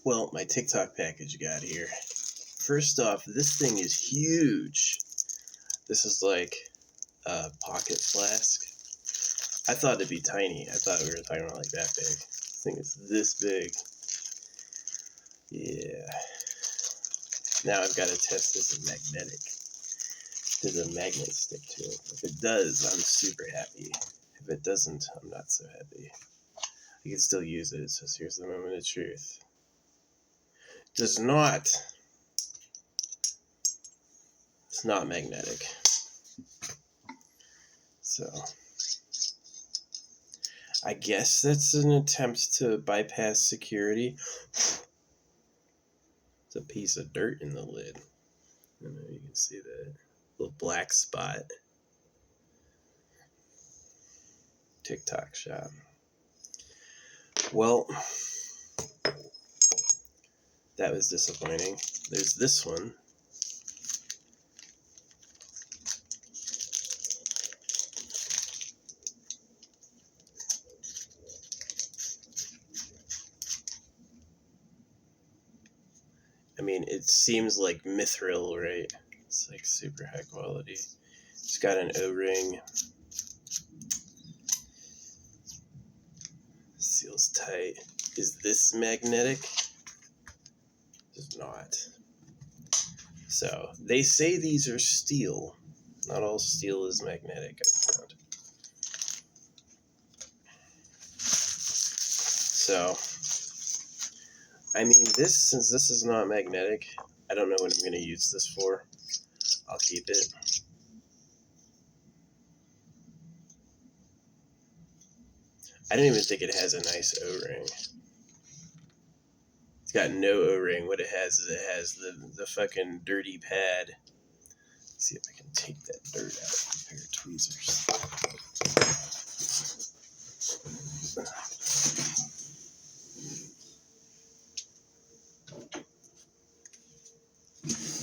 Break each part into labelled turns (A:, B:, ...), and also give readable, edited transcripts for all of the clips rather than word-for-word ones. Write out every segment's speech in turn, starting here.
A: Well, my TikTok package got here. First off, this thing is huge. This is like a pocket flask. I thought it'd be tiny. I thought we were talking about like that big. This thing is this big. Yeah. Now I've got to test this as magnetic. Does a magnet stick to it? If it does, I'm super happy. If it doesn't, I'm not so happy. I can still use it. So here's the moment of truth. Does not. It's not magnetic. So I guess that's an attempt to bypass security. It's a piece of dirt in the lid. I don't know if you can see that little black spot. TikTok shop. Well, that was disappointing. There's this one. I mean, it seems like mithril, right? It's like super high quality. It's got an O-ring. Seals tight. Is this magnetic? It's not. So, they say these are steel. Not all steel is magnetic, I found. So, I mean, since this is not magnetic, I don't know what I'm going to use this for. I'll keep it. I don't even think it has a nice O-ring. It's got no O-ring. What it has is it has the fucking dirty pad. Let's see if I can take that dirt out with a pair of tweezers.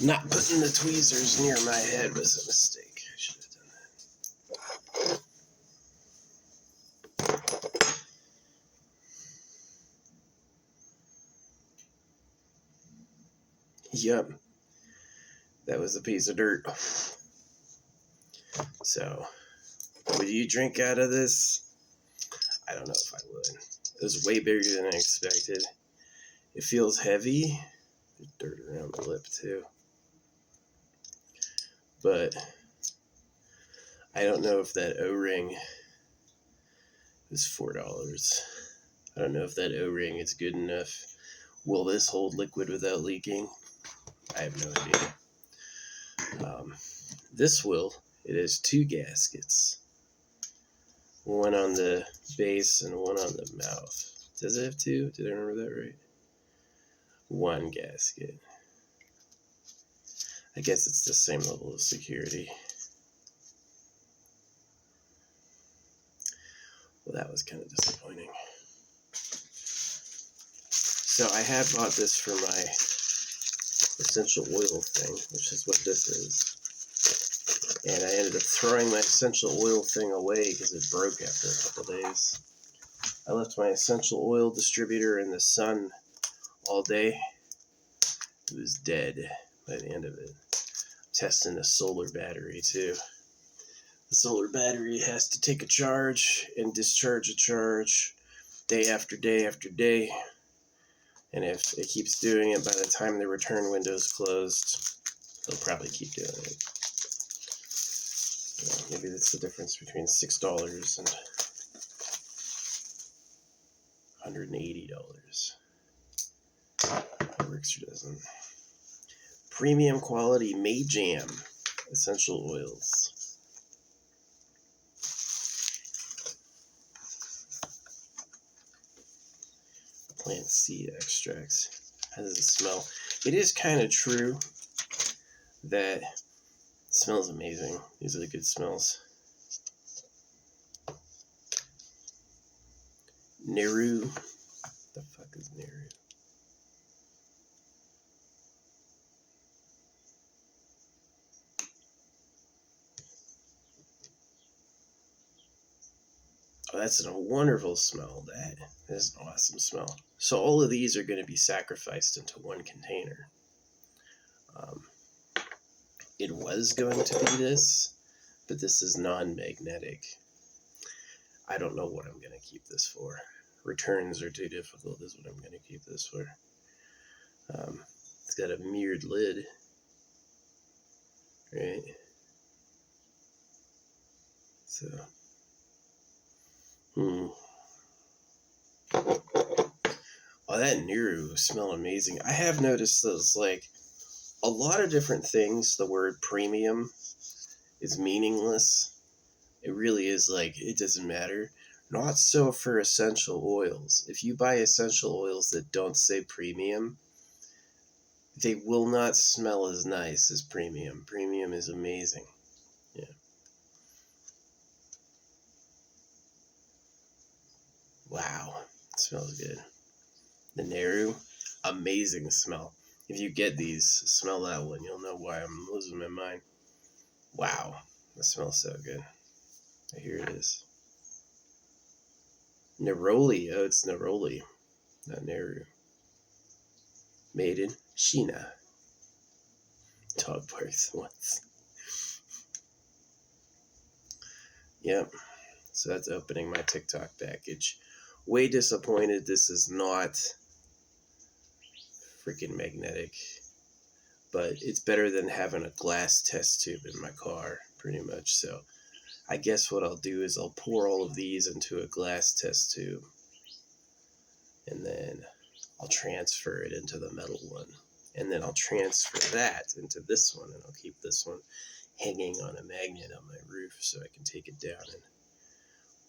A: Not putting the tweezers near my head was a mistake. I should have done that. Yep. That was a piece of dirt. So, would you drink out of this? I don't know if I would. It was way bigger than I expected. It feels heavy. There's dirt around the lip too. But I don't know if that O-ring is $4. I don't know if that O-ring is good enough. Will this hold liquid without leaking? I have no idea. This will. It has 2 gaskets. One on the base and one on the mouth. Does it have 2? Did I remember that right? 1 gasket. I guess it's the same level of security. Well, that was kind of disappointing. So I had bought this for my essential oil thing, which is what this is. And I ended up throwing my essential oil thing away because it broke after a couple days. I left my essential oil distributor in the sun all day. It was dead by the end of it. I'm testing a solar battery too. The solar battery has to take a charge and discharge a charge day after day after day. And if it keeps doing it, by the time the return window is closed, it'll probably keep doing it. Maybe that's the difference between $6 and $180. It works or doesn't. Premium quality Mayjam essential oils. Plant seed extracts. How does it smell? It is kind of true that it smells amazing. These are the good smells. Neru. What the fuck is Neru? Oh, that's a wonderful smell. That is an awesome smell. So all of these are going to be sacrificed into one container. It was going to be this, but this is non-magnetic. I don't know what I'm going to keep this for. Returns are too difficult is what I'm going to keep this for. It's got a mirrored lid, right? So, Oh, that Niru smell amazing. I have noticed those, like, a lot of different things, the word premium is meaningless. It really is, like, it doesn't matter. Not so for essential oils. If you buy essential oils that don't say premium, they will not smell as nice as premium. Premium is amazing. Yeah. Wow. It smells good. The Neru, amazing smell. If you get these, smell that one. You'll know why I'm losing my mind. Wow. That smells so good. Here it is. Neroli. Oh, it's Neroli, not Neru. Made in China. Dog barks once. Yep. So that's opening my TikTok package. Way disappointed this is not freaking magnetic. But it's better than having a glass test tube in my car, pretty much. So I guess what I'll do is I'll pour all of these into a glass test tube. And then I'll transfer it into the metal one. And then I'll transfer that into this one. And I'll keep this one hanging on a magnet on my roof so I can take it down and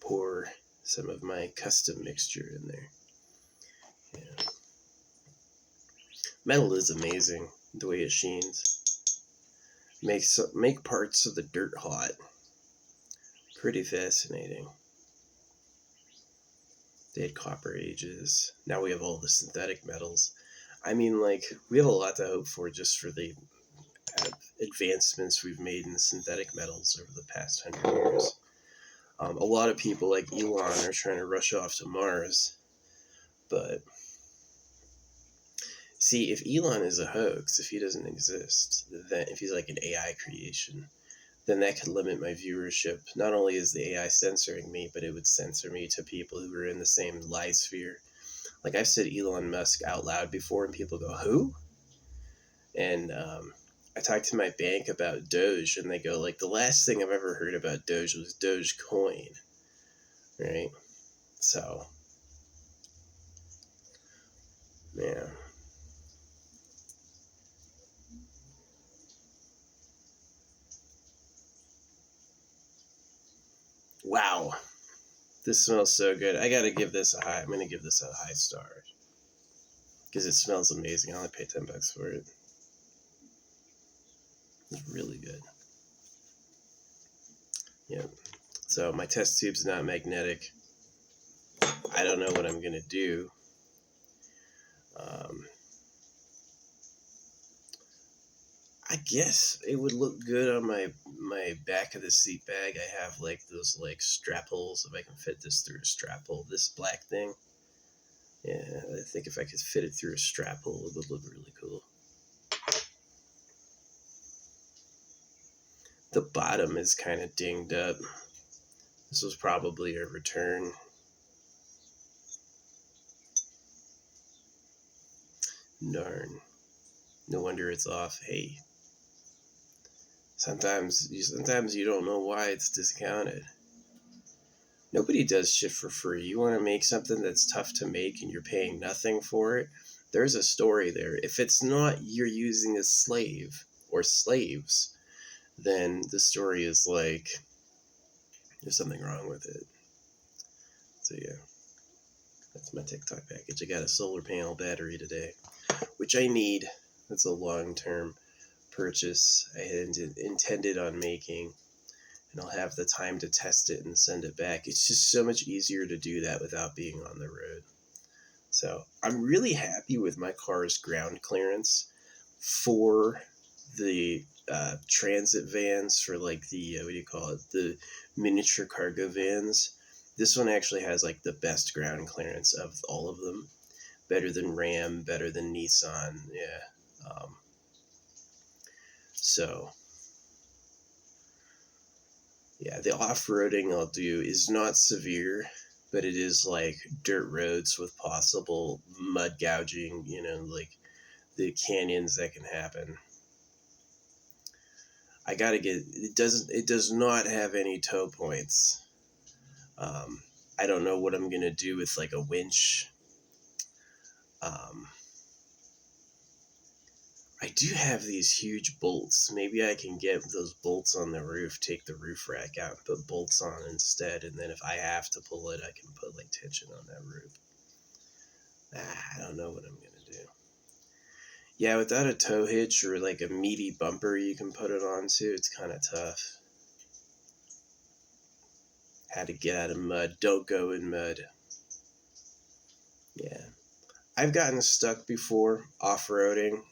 A: pour some of my custom mixture in there. Yeah. Metal is amazing, the way it sheens. Make parts of the dirt hot. Pretty fascinating. They had copper ages. Now we have all the synthetic metals. I mean, like, we have a lot to hope for just for the advancements we've made in synthetic metals over the past 100 years. A lot of people like Elon are trying to rush off to Mars, but see, if Elon is a hoax, if he doesn't exist, then if he's like an AI creation, then that could limit my viewership. Not only is the AI censoring me, but it would censor me to people who are in the same lie sphere. Like, I've said Elon Musk out loud before, and people go, who? And I talked to my bank about Doge, and they go, like, the last thing I've ever heard about Doge was Dogecoin, right? So, yeah. Wow. This smells so good. I gotta give this a high. I'm gonna give this a high star. Because it smells amazing. I only paid $10 for it. It's really good. Yep. So my test tube's not magnetic. I don't know what I'm gonna do. I guess it would look good on my back of the seat bag. I have like those like strap holes. If I can fit this through a strap hole, this black thing. Yeah, I think if I could fit it through a strap hole, it would look really cool. The bottom is kind of dinged up. This was probably a return. Darn. No wonder it's off. Hey. Sometimes you don't know why it's discounted. Nobody does shit for free. You want to make something that's tough to make and you're paying nothing for it? There's a story there. If it's not you're using a slave or slaves, then the story is like there's something wrong with it. So yeah, that's my TikTok package. I got a solar panel battery today, which I need. That's a long-term purchase I had intended on making, and I'll have the time to test it and send it back. It's just so much easier to do that without being on the road. So I'm really happy with my car's ground clearance for the transit vans, for like the, what do you call it, the miniature cargo vans. This one actually has like the best ground clearance of all of them. Better than Ram, better than Nissan, yeah. So, yeah, the off-roading I'll do is not severe, but it is like dirt roads with possible mud gouging, you know, like the canyons that can happen. I gotta get, it does not have any tow points. I don't know what I'm gonna do with like a winch. I do have these huge bolts. Maybe I can get those bolts on the roof, take the roof rack out, and put bolts on instead. And then if I have to pull it, I can put like tension on that roof. I don't know what I'm going to do. Yeah, without a tow hitch or like a meaty bumper you can put it onto, it's kind of tough. How to get out of mud. Don't go in mud. Yeah. I've gotten stuck before off-roading.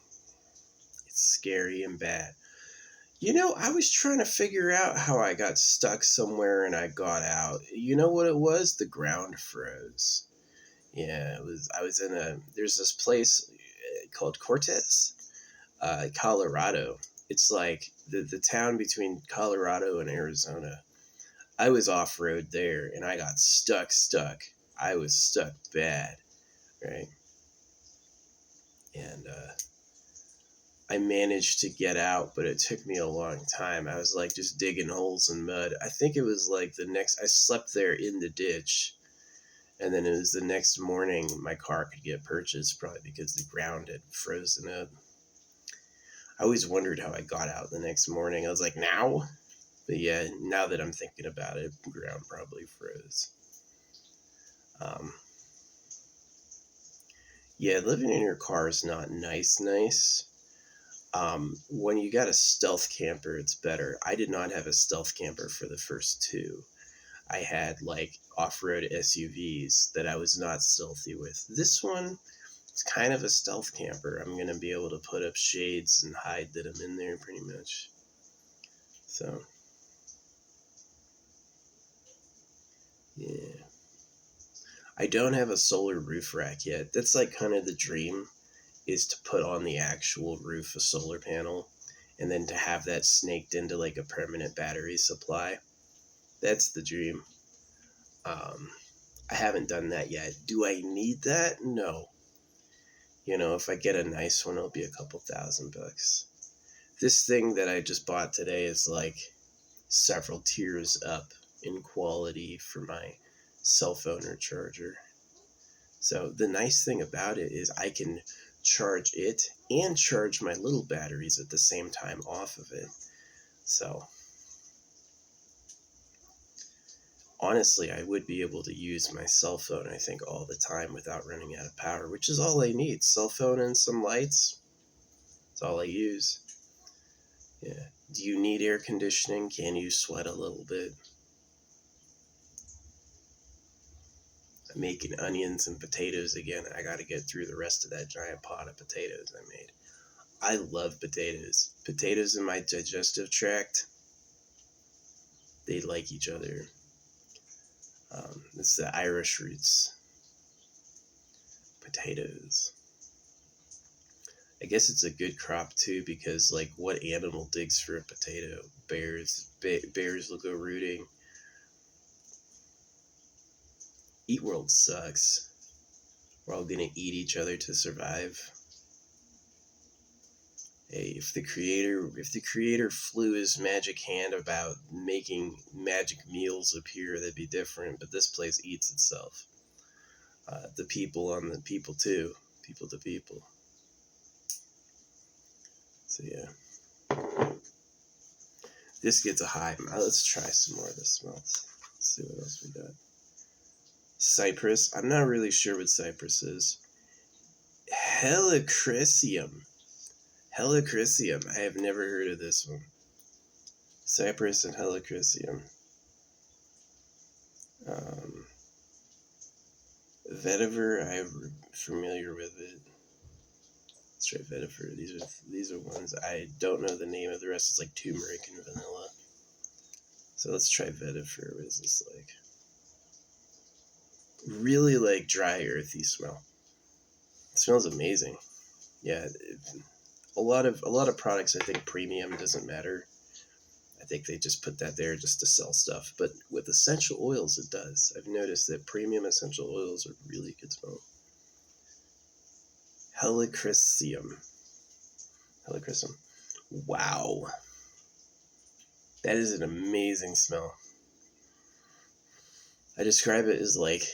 A: It's scary and bad. You know, I was trying to figure out how I got stuck somewhere and I got out. You know what it was? The ground froze. Yeah, I was in there's this place called Cortez, Colorado. It's like the town between Colorado and Arizona. I was off-road there and I got stuck. I was stuck bad, right? And, I managed to get out, but it took me a long time. I was like just digging holes in mud. I think it was like I slept there in the ditch, and then it was the next morning my car could get purchased, probably because the ground had frozen up. I always wondered how I got out the next morning. I was like, now? But yeah, now that I'm thinking about it, the ground probably froze. Yeah, living in your car is not nice. When you got a stealth camper, it's better. I did not have a stealth camper for the first two. I had like off-road SUVs that I was not stealthy with. This one, it's kind of a stealth camper. I'm going to be able to put up shades and hide that I'm in there pretty much. So, yeah. I don't have a solar roof rack yet. That's like kind of the dream, is to put on the actual roof a solar panel and then to have that snaked into like a permanent battery supply. That's the dream. I haven't done that yet. Do I need that? No. You know, if I get a nice one, it'll be a couple $1,000. This thing that I just bought today is like several tiers up in quality for my cell phone or charger. So the nice thing about it is I can charge it and charge my little batteries at the same time off of it. So honestly, I would be able to use my cell phone, I think, all the time without running out of power, which is all I need. Cell phone and some lights. That's all I use. Yeah. Do you need air conditioning? Can you sweat a little bit? I'm making onions and potatoes again. I gotta get through the rest of that giant pot of potatoes I made. I love potatoes. Potatoes in my digestive tract, they like each other. It's the Irish roots. Potatoes. I guess it's a good crop too, because like, what animal digs for a potato? Bears. Bears will go rooting. Eat World sucks. We're all gonna eat each other to survive. Hey, if the creator flew his magic hand about making magic meals appear, that'd be different. But this place eats itself. The people on the people too. People to people. So yeah. This gets a high. Let's try some more of this smells. Let's see what else we got. Cypress. I'm not really sure what cypress is. Helichrysum. Helichrysum. I have never heard of this one. Cypress and Helichrysum. Vetiver, I'm familiar with it. Let's try vetiver. These are ones I don't know the name of. The rest is like turmeric and vanilla. So let's try vetiver. What is this like? Really like dry, earthy smell. It smells amazing. Yeah, a lot of products, I think premium doesn't matter. I think they just put that there just to sell stuff. But with essential oils, it does. I've noticed that premium essential oils are really good smell. Helichrysum. Helichrysum. Wow. That is an amazing smell. I describe it as like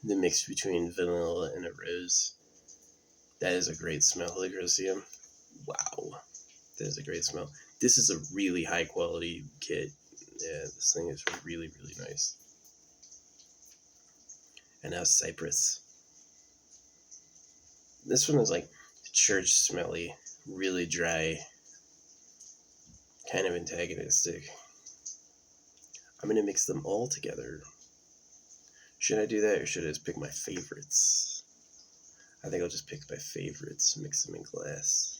A: the mix between vanilla and a rose. That is a great smell, Helichrysum. Wow. That is a great smell. This is a really high quality kit. Yeah, this thing is really, really nice. And now cypress. This one is like church smelly, really dry, kind of antagonistic. I'm going to mix them all together. Should I do that, or should I just pick my favorites? I think I'll just pick my favorites, mix them in glass.